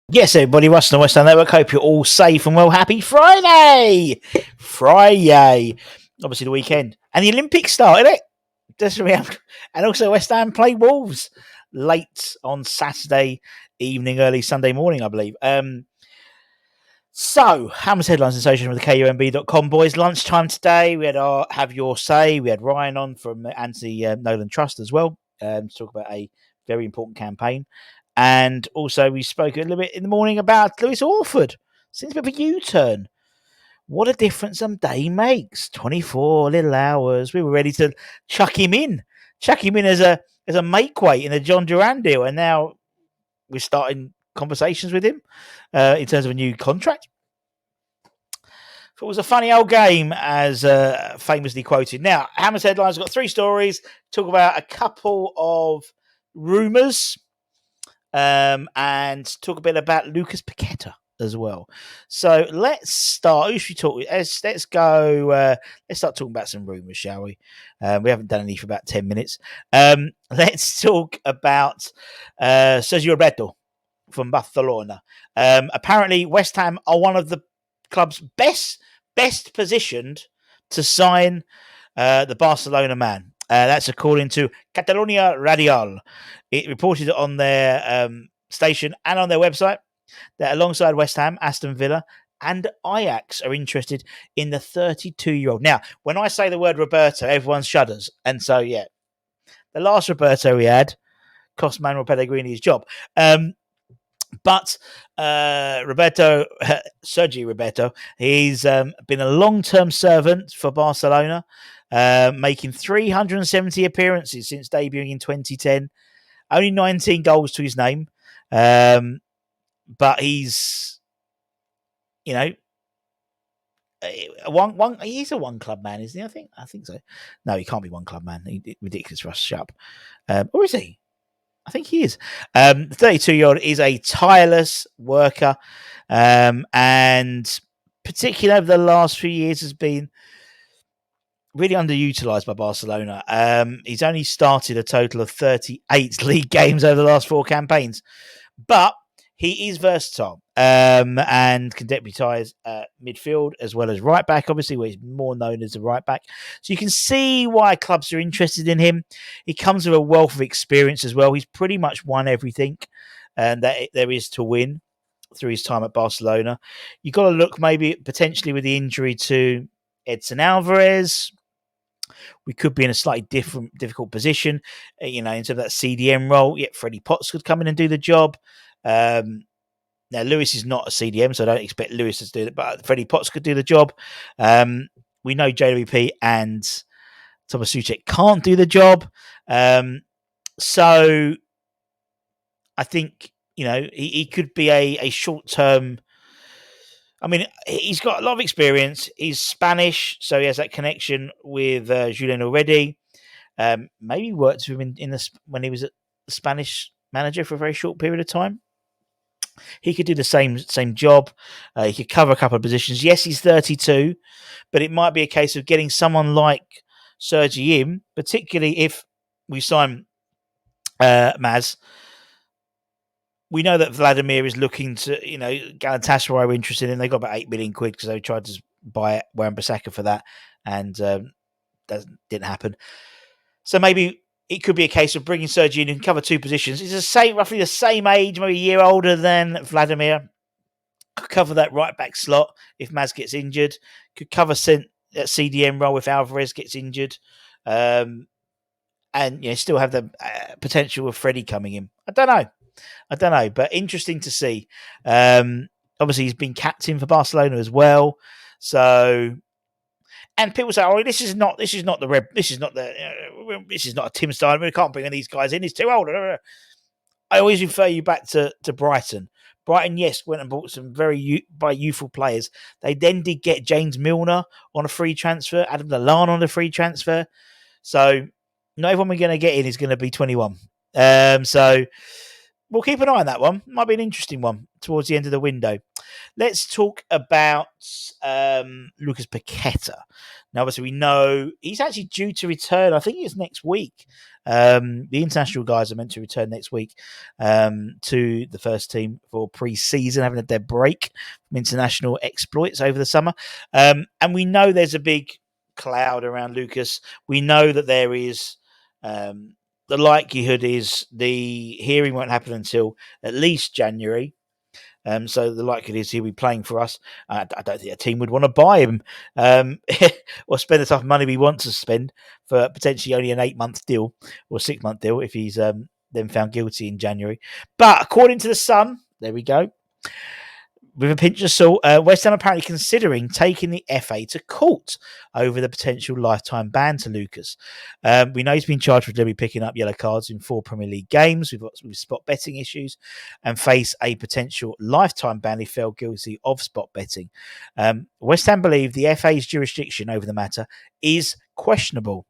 Yes, everybody, Russ and the West Ham Network. Hope you're all safe and well. Happy Friday! Friday. Obviously, the weekend. And the Olympics started, it? Just around. And also, West Ham play Wolves late on Saturday evening, early Sunday morning, I believe. So, Hammer's headlines and social with the KUMB.com boys. Lunchtime today, we had our Have Your Say. We had Ryan on from Anti-Nolan Trust as well to talk about a very important campaign. And also, we spoke a little bit in the morning about Lewis Orford. Seems a bit of a U-turn. What a difference a day makes. 24 little hours. We were ready to chuck him in as a make weight in a John Duran deal. And now we're starting conversations with him in terms of a new contract. It was a funny old game, as famously quoted. Now, Hammer's headlines got 3 stories. Talk about a couple of rumours. And talk a bit about Lucas Paqueta as well. So let's start. Who should we talk with? Let's go. Let's start talking about some rumours, shall we? We haven't done any for about 10 minutes. Let's talk about Sergi Roberto from Barcelona. Apparently, West Ham are one of the club's best positioned to sign the Barcelona man. That's according to Catalunya Radial. It reported on their station and on their website that alongside West Ham, Aston Villa and Ajax are interested in the 32-year-old. Now, when I say the word Roberto, everyone shudders. And so, yeah, the last Roberto we had cost Manuel Pellegrini his job. But Sergi Roberto, he's been a long-term servant for Barcelona, making 370 appearances since debuting in 2010. Only 19 goals to his name. But he's, he's a one-club man, isn't he? I think so. No, he can't be one-club man. Ridiculous for us to shut up. Or is he? I think he is. The 32-year-old is a tireless worker, and particularly over the last few years has been really underutilised by Barcelona. He's only started a total of 38 league games over the last 4 campaigns, but he is versatile and can deputise midfield as well as right back, obviously, where he's more known as a right back. So you can see why clubs are interested in him. He comes with a wealth of experience as well. He's pretty much won everything that there is to win through his time at Barcelona. You've got to look maybe potentially with the injury to Edson Alvarez. We could be in a slightly difficult position, in terms of that CDM role. Yet Freddie Potts could come in and do the job. Now, Lewis is not a CDM, so I don't expect Lewis to do it, but Freddie Potts could do the job. We know JWP and Thomas Suchek can't do the job. So I think, he could be a short-term. I mean, he's got a lot of experience. He's Spanish, so he has that connection with Julian already. Maybe worked with him when he was a Spanish manager for a very short period of time. He could do the same job. He could cover a couple of positions. Yes, he's 32, but it might be a case of getting someone like Sergi in, particularly if we sign Maz. We know that Vladimir is looking to, Galatasaray were interested in. They got about 8 million quid because they tried to buy Wan-Bissaka for that, and that didn't happen. So maybe it could be a case of bringing Sergi in and cover 2 positions. He's roughly the same age, maybe a year older than Vladimir. Could cover that right back slot if Maz gets injured. Could cover that CDM role if Alvarez gets injured. And still have the potential of Freddie coming in. I don't know, but interesting to see. Obviously, he's been captain for Barcelona as well. So, and people say, "Oh, this is not a Tim Stein. We can't bring these guys in. He's too old." I always refer you back to Brighton. Brighton, yes, went and bought some very youthful players. They then did get James Milner on a free transfer, Adam Lallana on a free transfer. So not everyone we're going to get in is going to be 21. So we'll keep an eye on that one. Might be an interesting one towards the end of the window. Let's talk about Lucas Paqueta. Now, obviously, we know he's actually due to return. I think it's next week. The international guys are meant to return next week to the first team for pre-season, having their break from international exploits over the summer. And we know there's a big cloud around Lucas. We know that there is. The likelihood is the hearing won't happen until at least January. So the likelihood is he'll be playing for us. I don't think a team would want to buy him or spend the type of money we want to spend for potentially only an 8-month deal or 6-month deal if he's then found guilty in January. But according to the Sun, there we go. With a pinch of salt, West Ham apparently considering taking the FA to court over the potential lifetime ban to Lucas. We know he's been charged with deliberately picking up yellow cards in 4 Premier League games with spot betting issues and face a potential lifetime ban if found guilty of spot betting. West Ham believe the FA's jurisdiction over the matter is questionable,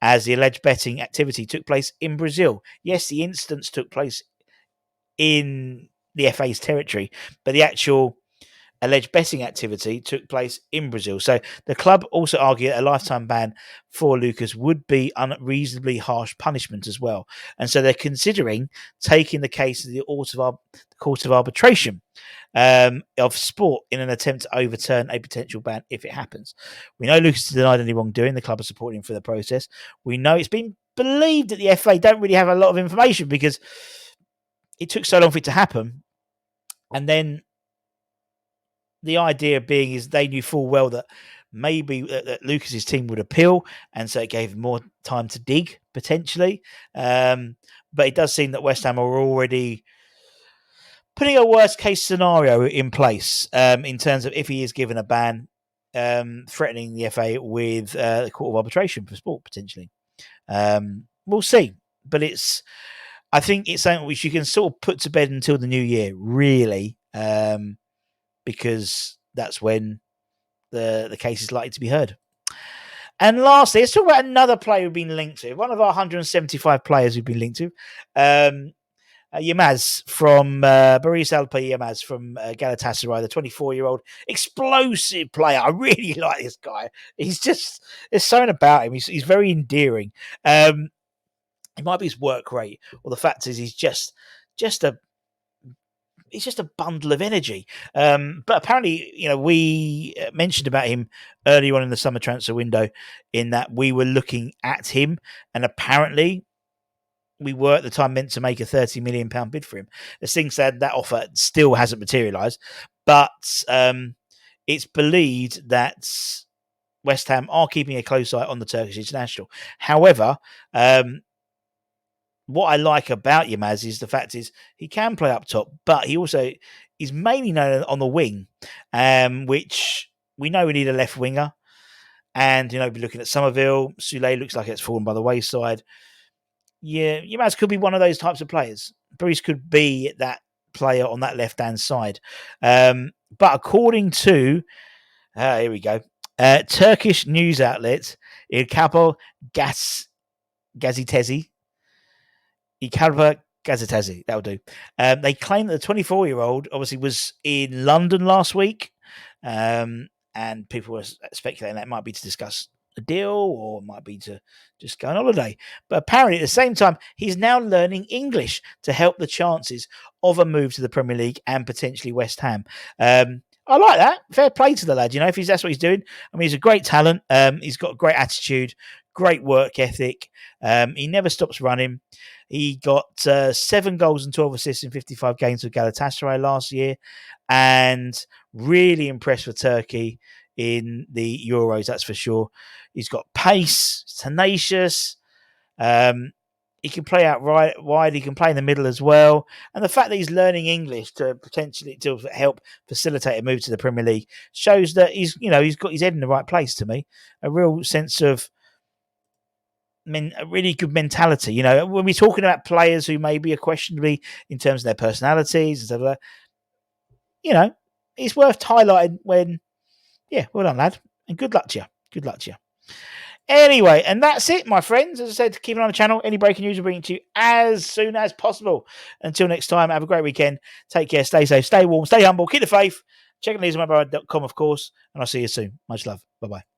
as the alleged betting activity took place in Brazil. Yes, the incidents took place in the FA's territory, but the actual alleged betting activity took place in Brazil. So the club also argued that a lifetime ban for Lucas would be unreasonably harsh punishment as well. And so they're considering taking the case to the Court of Arbitration of Sport in an attempt to overturn a potential ban if it happens. We know Lucas has denied any wrongdoing. The club are supporting him for the process. We know it's been believed that the FA don't really have a lot of information because it took so long for it to happen. And then the idea being is they knew full well that maybe that Lucas's team would appeal, and so it gave him more time to dig potentially. But it does seem that West Ham are already putting a worst case scenario in place in terms of if he is given a ban, threatening the FA with the Court of Arbitration for Sport potentially. We'll see, but I think it's something which you can sort of put to bed until the new year, really, because that's when the case is likely to be heard. And lastly, let's talk about another player we've been linked to. One of our 175 players we've been linked to. Yılmaz from Barış Alper Yılmaz from Galatasaray, the 24-year-old explosive player. I really like this guy. There's something about him. He's very endearing. It might be his work rate, or the fact is he's just a bundle of energy. But apparently, we mentioned about him early on in the summer transfer window in that we were looking at him, and apparently we were at the time meant to make a £30 million bid for him. As things said, that offer still hasn't materialised, but it's believed that West Ham are keeping a close eye on the Turkish international. However, what I like about Yılmaz is the fact is he can play up top, but he also is mainly known on the wing, which we know we need a left winger. And, be looking at Somerville. Sule looks like it's fallen by the wayside. Yeah, Yılmaz could be one of those types of players. Bruce could be that player on that left-hand side. But according to, here we go, Turkish news outlet, İlkabel Gazetesi, that'll do. They claim that the 24-year-old obviously was in London last week, and people were speculating that might be to discuss a deal or it might be to just go on holiday. But apparently at the same time, he's now learning English to help the chances of a move to the Premier League and potentially West Ham. I like that. Fair play to the lad. If that's what he's doing. I mean, he's a great talent. He's got a great attitude, great work ethic. He never stops running. He got 7 goals and 12 assists in 55 games with Galatasaray last year, and really impressed with Turkey in the Euros, that's for sure. He's got pace, tenacious. He can play out wide. He can play in the middle as well. And the fact that he's learning English to potentially to help facilitate a move to the Premier League shows that he's got his head in the right place. To me, a real sense of a really good mentality. When we're talking about players who maybe are questionably in terms of their personalities and stuff like that, it's worth highlighting when. Yeah, well done, lad, and good luck to you. Good luck to you. Anyway, and that's it, my friends. As I said, keep an eye on the channel. Any breaking news will bring it to you as soon as possible. Until next time, have a great weekend. Take care, stay safe, stay warm, stay humble, keep the faith. Check out newsmobile.com, of course, and I'll see you soon. Much love. Bye-bye.